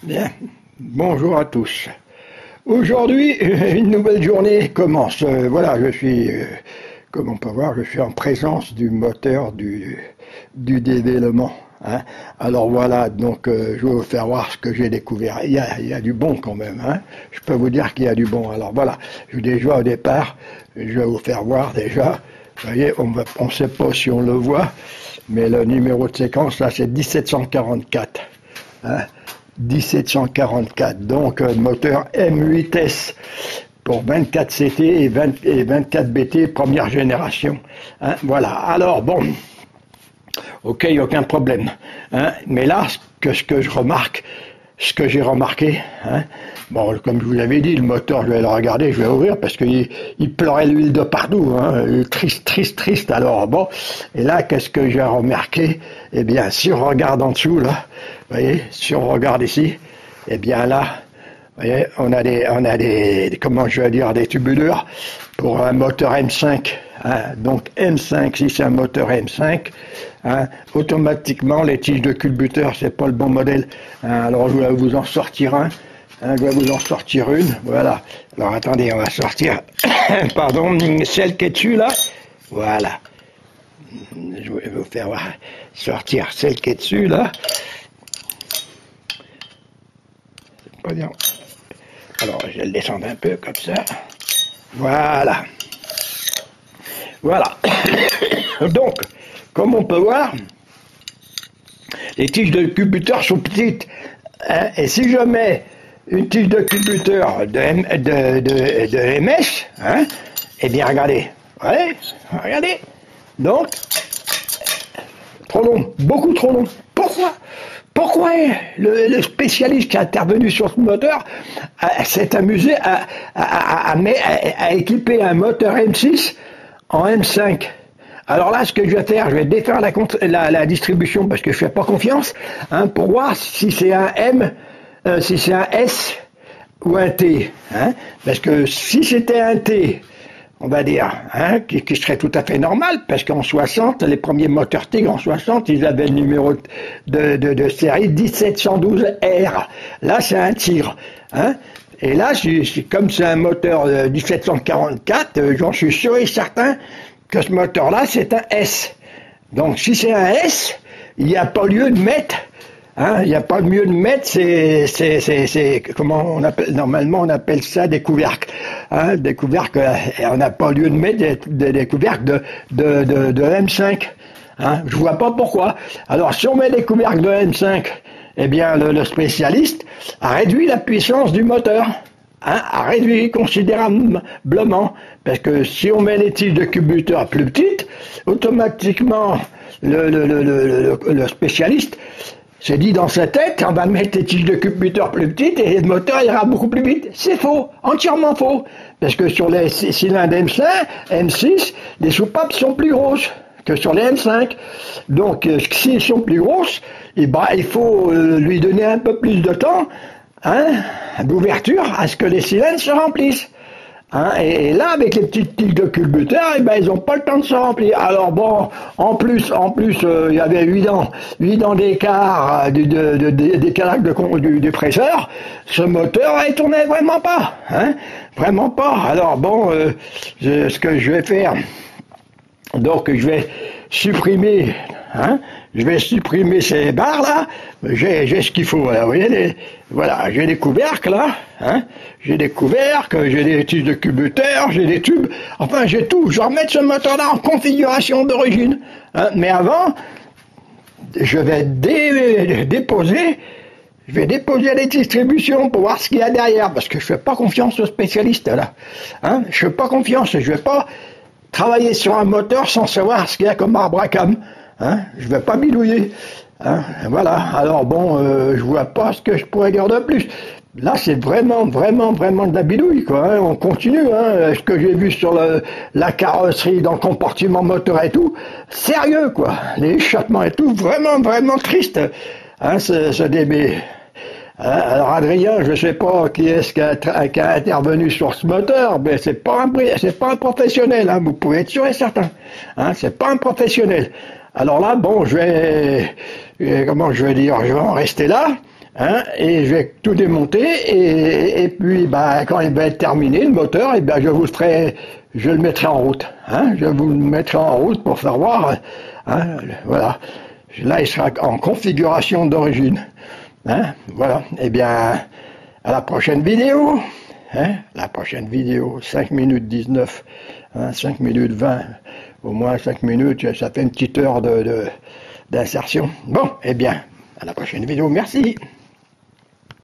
Bien, bonjour à tous. Aujourd'hui, une nouvelle journée commence. Voilà, comme on peut voir, je suis en présence du moteur du dévélement. Hein. Alors voilà, donc je vais vous faire voir ce que j'ai découvert. Il y a du bon quand même. Hein. Je peux vous dire qu'il y a du bon. Alors voilà, déjà au départ, je vais vous faire voir déjà. Vous voyez, on ne sait pas si on le voit, mais le numéro de séquence là, c'est 1744. Hein. 1744, donc moteur M8S pour 24 CT et 24 BT première génération. Hein, voilà, alors bon, ok, aucun problème. Hein, mais là, ce que j'ai remarqué, hein, bon, comme je vous l'avais dit, le moteur, je vais le regarder, je vais ouvrir parce qu'il pleurait l'huile de partout, hein, triste. Alors bon, et là, qu'est-ce que j'ai remarqué? Eh bien, si on regarde en dessous, là, vous voyez, si on regarde ici, eh bien là, vous voyez, on a des, comment je vais dire, des tubulures pour un moteur M5. Hein, donc M5, si c'est un moteur M5, hein, automatiquement les tiges de culbuteur, c'est pas le bon modèle. Hein, alors je vais vous en sortir un. Hein, je vais vous en sortir une. Voilà. Alors attendez, on va sortir. Pardon, celle qui est dessus là. Voilà. Je vais vous faire sortir celle qui est dessus là. C'est pas bien. Alors je vais le descendre un peu comme ça. Voilà. Voilà. Donc, comme on peut voir, les tiges de culbuteur sont petites. Hein, et si je mets une tige de culbuteur de MS, hein, eh bien regardez. Ouais, regardez. Donc, trop long, beaucoup trop long. Pourquoi le spécialiste qui est intervenu sur ce moteur s'est amusé à équiper un moteur M6 en M5? Alors là, ce que je vais faire, je vais défaire la distribution parce que je fais pas confiance, hein, pour voir si c'est un si c'est un S ou un T. Hein, parce que si c'était un T, on va dire, hein, qui serait tout à fait normal, parce qu'en 60, les premiers moteurs Tigre en 60, ils avaient le numéro de série 1712R. Là, c'est un Tigre. Hein. Et là, comme c'est un moteur 1744, j'en suis sûr et certain que ce moteur-là, c'est un S. Donc, si c'est un S, il n'y a pas lieu de mettre. Hein, il n'y a pas mieux de mettre, comment on appelle, normalement on appelle ça des couvercles. Hein, des couvercles, on n'a pas lieu de mettre des couvercles de M5. Hein, je vois pas pourquoi. Alors si on met des couvercles de M5, eh bien le spécialiste a réduit la puissance du moteur. Hein, a réduit considérablement. Parce que si on met les tiges de culbuteur plus petites, automatiquement le spécialiste s'est dit dans sa tête, on va mettre les tiges de culbuteur plus petites et le moteur ira beaucoup plus vite. C'est faux, entièrement faux. Parce que sur les cylindres M6, les soupapes sont plus grosses que sur les M5. Donc, s'ils sont plus grosses, eh ben, il faut lui donner un peu plus de temps, hein, d'ouverture à ce que les cylindres se remplissent. Hein, et là, avec les petites tiges de culbuteur, eh ben, ils n'ont pas le temps de se remplir. Alors bon, en plus, il y avait 8 ans d'écart d'écalage du presseur. Ce moteur, il tournait vraiment pas, hein, vraiment pas. Alors bon, ce que je vais faire, donc je vais supprimer, hein, ces barres là. J'ai ce qu'il faut. Là, vous voyez, voilà, j'ai des couvercles là, hein, j'ai des couvercles, j'ai des tiges de culbuteur, j'ai des tubes. Enfin, j'ai tout. Je vais remettre ce moteur là en configuration d'origine. Hein, mais avant, je vais déposer les distributions pour voir ce qu'il y a derrière, parce que je fais pas confiance aux spécialistes là. Hein, je fais pas confiance. Je vais pas travailler sur un moteur sans savoir ce qu'il y a comme arbre à cam. Hein, je vais pas bidouiller. Hein, voilà. Alors bon, je vois pas ce que je pourrais dire de plus. Là, c'est vraiment de la bidouille, quoi. Hein. On continue. Hein. Ce que j'ai vu sur la carrosserie, dans le compartiment moteur et tout, sérieux, quoi. Les échappements et tout, vraiment triste. Hein, ce DB. Hein, alors Adrien, je sais pas qui est-ce qui a intervenu sur ce moteur, mais c'est pas un professionnel. Hein, vous pouvez être sûr et certain. Hein, c'est pas un professionnel. Alors là, bon, comment je vais dire, je vais en rester là. hein, et je vais tout démonter, et puis bah, quand il va être terminé, le moteur, et ben je le mettrai en route. Hein, je vous le mettrai en route pour faire voir. Hein, voilà. Là, il sera en configuration d'origine. Hein, voilà. Eh bien, à la prochaine vidéo. Hein, la prochaine vidéo, 5 minutes 19, hein, 5 minutes 20, au moins 5 minutes, ça fait une petite heure d'insertion. Bon, eh bien, à la prochaine vidéo. Merci.